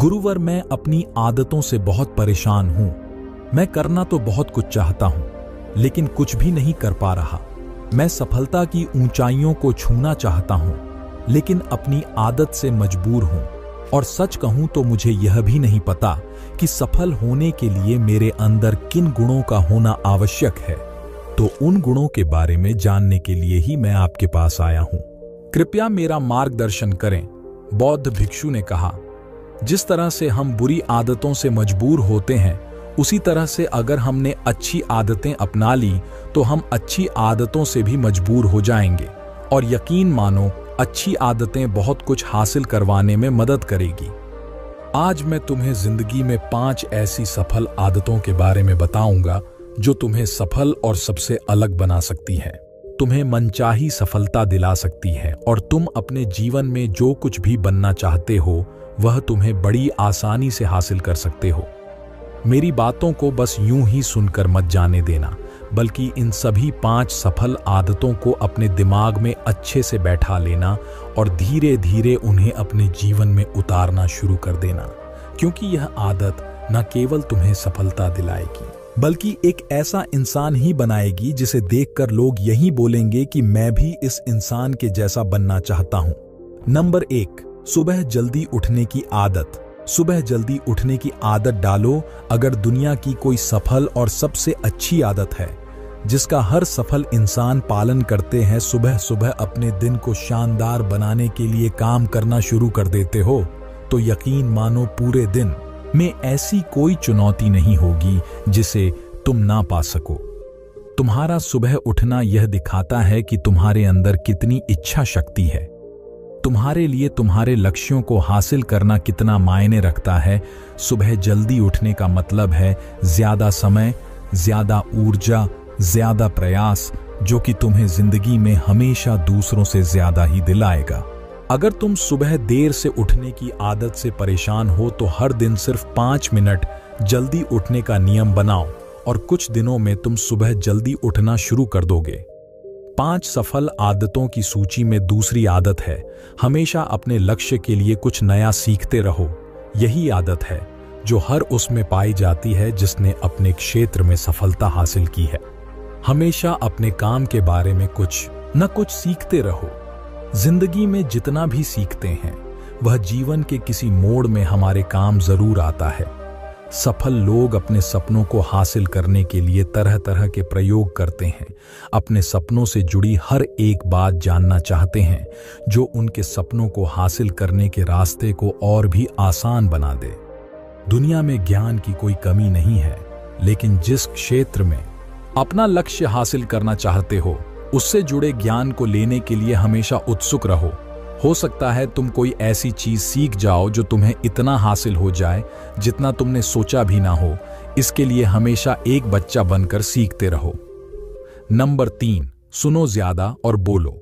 गुरुवर, मैं अपनी आदतों से बहुत परेशान हूं। मैं करना तो बहुत कुछ चाहता हूं, लेकिन कुछ भी नहीं कर पा रहा। मैं सफलता की ऊंचाइयों को छूना चाहता हूं, लेकिन अपनी आदत से मजबूर हूं। और सच कहूं तो मुझे यह भी नहीं पता कि सफल होने के लिए मेरे अंदर किन गुणों का होना आवश्यक है। तो उन गुणों के बारे में जानने के लिए ही मैं आपके पास आया हूं। कृपया मेरा मार्गदर्शन करें। बौद्ध भिक्षु ने कहा, जिस तरह से हम बुरी आदतों से मजबूर होते हैं, उसी तरह से अगर हमने अच्छी आदतें अपना ली तो हम अच्छी आदतों से भी मजबूर हो जाएंगे। और यकीन मानो, अच्छी आदतें बहुत कुछ हासिल करवाने में मदद करेगी। आज मैं तुम्हें जिंदगी में 5 ऐसी सफल आदतों के बारे में बताऊंगा जो तुम्हें सफल और सबसे अलग बना सकती हैं, तुम्हें मनचाही सफलता दिला सकती है और तुम अपने जीवन में जो कुछ भी बनना चाहते हो वह तुम्हें बड़ी आसानी से हासिल कर सकते हो। मेरी बातों को बस यूं ही सुनकर मत जाने देना, बल्कि इन सभी 5 सफल आदतों को अपने दिमाग में अच्छे से बैठा लेना और धीरे धीरे उन्हें अपने जीवन में उतारना शुरू कर देना। क्योंकि यह आदत न केवल तुम्हें सफलता दिलाएगी, बल्कि एक ऐसा इंसान ही बनाएगी जिसे देखकर लोग यही बोलेंगे कि मैं भी इस इंसान के जैसा बनना चाहता हूं। नंबर 1, सुबह जल्दी उठने की आदत। सुबह जल्दी उठने की आदत डालो। अगर दुनिया की कोई सफल और सबसे अच्छी आदत है जिसका हर सफल इंसान पालन करते हैं, सुबह सुबह अपने दिन को शानदार बनाने के लिए काम करना शुरू कर देते हो, तो यकीन मानो पूरे दिन में ऐसी कोई चुनौती नहीं होगी जिसे तुम ना पा सको। तुम्हारा सुबह उठना यह दिखाता है कि तुम्हारे अंदर कितनी इच्छा शक्ति है, तुम्हारे लिए तुम्हारे लक्ष्यों को हासिल करना कितना मायने रखता है। सुबह जल्दी उठने का मतलब है ज्यादा समय, ज्यादा ऊर्जा, ज्यादा प्रयास, जो कि तुम्हें जिंदगी में हमेशा दूसरों से ज्यादा ही दिलाएगा। अगर तुम सुबह देर से उठने की आदत से परेशान हो तो हर दिन सिर्फ 5 मिनट जल्दी उठने का नियम बनाओ और कुछ दिनों में तुम सुबह जल्दी उठना शुरू कर दोगे। 5 सफल आदतों की सूची में दूसरी आदत है, हमेशा अपने लक्ष्य के लिए कुछ नया सीखते रहो। यही आदत है जो हर उसमें पाई जाती है जिसने अपने क्षेत्र में सफलता हासिल की है। हमेशा अपने काम के बारे में कुछ न कुछ सीखते रहो। जिंदगी में जितना भी सीखते हैं वह जीवन के किसी मोड़ में हमारे काम जरूर आता है। सफल लोग अपने सपनों को हासिल करने के लिए तरह तरह के प्रयोग करते हैं। अपने सपनों से जुड़ी हर एक बात जानना चाहते हैं जो उनके सपनों को हासिल करने के रास्ते को और भी आसान बना दे। दुनिया में ज्ञान की कोई कमी नहीं है, लेकिन जिस क्षेत्र में अपना लक्ष्य हासिल करना चाहते हो उससे जुड़े ज्ञान को लेने के लिए हमेशा उत्सुक रहो। हो सकता है तुम कोई ऐसी चीज सीख जाओ जो तुम्हें इतना हासिल हो जाए जितना तुमने सोचा भी ना हो। इसके लिए हमेशा एक बच्चा बनकर सीखते रहो। नंबर 3, सुनो ज्यादा और बोलो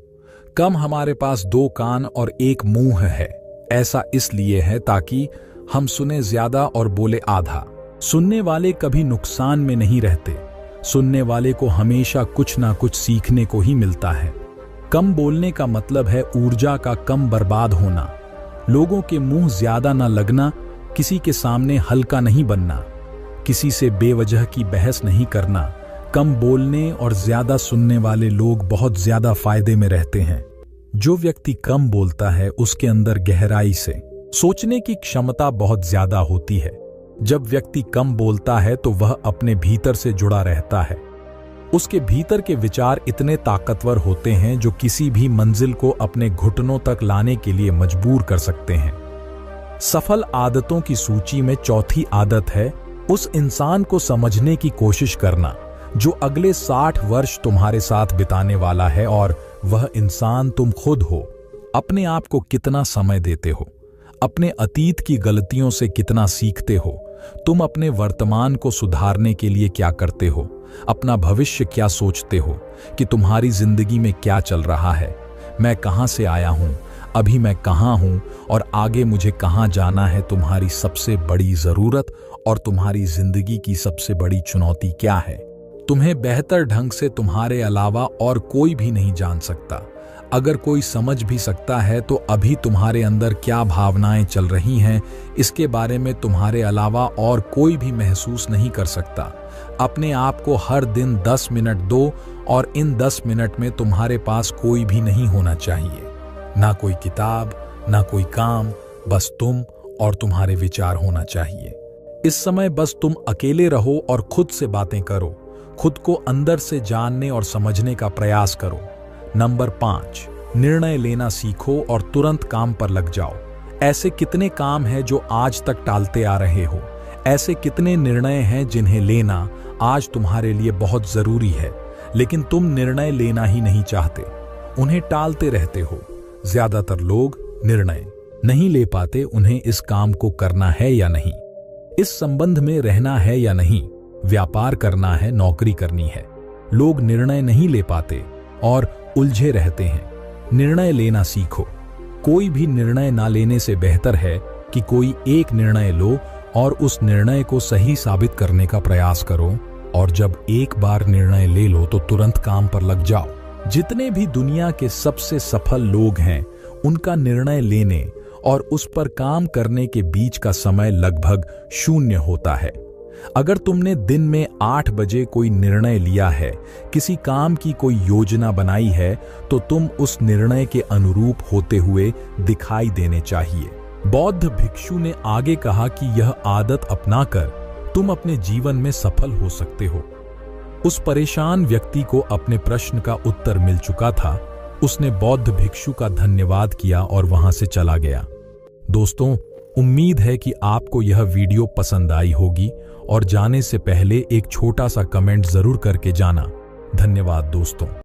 कम। हमारे पास 2 कान और 1 मुंह है। ऐसा इसलिए है ताकि हम सुने ज्यादा और बोले आधा। सुनने वाले कभी नुकसान में नहीं रहते। सुनने वाले को हमेशा कुछ ना कुछ सीखने को ही मिलता है। कम बोलने का मतलब है ऊर्जा का कम बर्बाद होना। लोगों के मुंह ज्यादा ना लगना, किसी के सामने हल्का नहीं बनना, किसी से बेवजह की बहस नहीं करना। कम बोलने और ज्यादा सुनने वाले लोग बहुत ज्यादा फायदे में रहते हैं। जो व्यक्ति कम बोलता है उसके अंदर गहराई से सोचने की क्षमता बहुत ज्यादा होती है। जब व्यक्ति कम बोलता है तो वह अपने भीतर से जुड़ा रहता है। उसके भीतर के विचार इतने ताकतवर होते हैं जो किसी भी मंजिल को अपने घुटनों तक लाने के लिए मजबूर कर सकते हैं। सफल आदतों की सूची में चौथी आदत है उस इंसान को समझने की कोशिश करना जो अगले 60 वर्ष तुम्हारे साथ बिताने वाला है, और वह इंसान तुम खुद हो। अपने आप को कितना समय देते हो, अपने अतीत की गलतियों से कितना सीखते हो, तुम अपने वर्तमान को सुधारने के लिए क्या करते हो, अपना भविष्य क्या सोचते हो कि तुम्हारी जिंदगी में क्या चल रहा है। मैं कहां से आया हूं, अभी मैं कहां हूं और आगे मुझे कहां जाना है। तुम्हारी सबसे बड़ी जरूरत और तुम्हारी जिंदगी की सबसे बड़ी चुनौती क्या है। तुम्हें बेहतर ढंग से तुम्हारे अलावा और कोई भी नहीं जान सकता। अगर कोई समझ भी सकता है तो अभी तुम्हारे अंदर क्या भावनाएं चल रही हैं इसके बारे में तुम्हारे अलावा और कोई भी महसूस नहीं कर सकता। अपने आप को हर दिन 10 मिनट दो और इन 10 मिनट में तुम्हारे पास कोई भी नहीं होना चाहिए, ना कोई किताब, ना कोई काम, बस तुम और तुम्हारे विचार होना चाहिए। इस समय बस तुम अकेले रहो और खुद से बातें करो, खुद को अंदर से जानने और समझने का प्रयास करो। नंबर 5, निर्णय लेना सीखो और तुरंत काम पर लग जाओ। ऐसे कितने काम हैं जो आज तक टालते आ रहे हो? ऐसे कितने निर्णय हैं जिन्हें लेना आज तुम्हारे लिए बहुत जरूरी है, लेकिन तुम निर्णय लेना ही नहीं चाहते, उन्हें टालते रहते हो। ज्यादातर लोग निर्णय नहीं ले पाते उन्हें इस काम को करना है या नहीं, इस संबंध में रहना है या नहीं, व्यापार करना है, नौकरी करनी है। लोग निर्णय नहीं ले पाते और उलझे रहते हैं। निर्णय लेना सीखो। कोई भी निर्णय ना लेने से बेहतर है कि कोई एक निर्णय लो और उस निर्णय को सही साबित करने का प्रयास करो, और जब एक बार निर्णय ले लो तो तुरंत काम पर लग जाओ। जितने भी दुनिया के सबसे सफल लोग हैं, उनका निर्णय लेने और उस पर काम करने के बीच का समय लगभग 0 होता है। अगर तुमने दिन में 8 बजे कोई निर्णय लिया है, किसी काम की कोई योजना बनाई है, तो तुम उस निर्णय के अनुरूप होते हुए दिखाई देने चाहिए। बौद्ध भिक्षु ने आगे कहा कि यह आदत अपनाकर तुम अपने जीवन में सफल हो सकते हो। उस परेशान व्यक्ति को अपने प्रश्न का उत्तर मिल चुका था। उसने बौद्ध भिक्षु का धन्यवाद किया और वहां से चला गया। दोस्तों, उम्मीद है कि आपको यह वीडियो पसंद आई होगी, और जाने से पहले एक छोटा सा कमेंट जरूर करके जाना। धन्यवाद दोस्तों।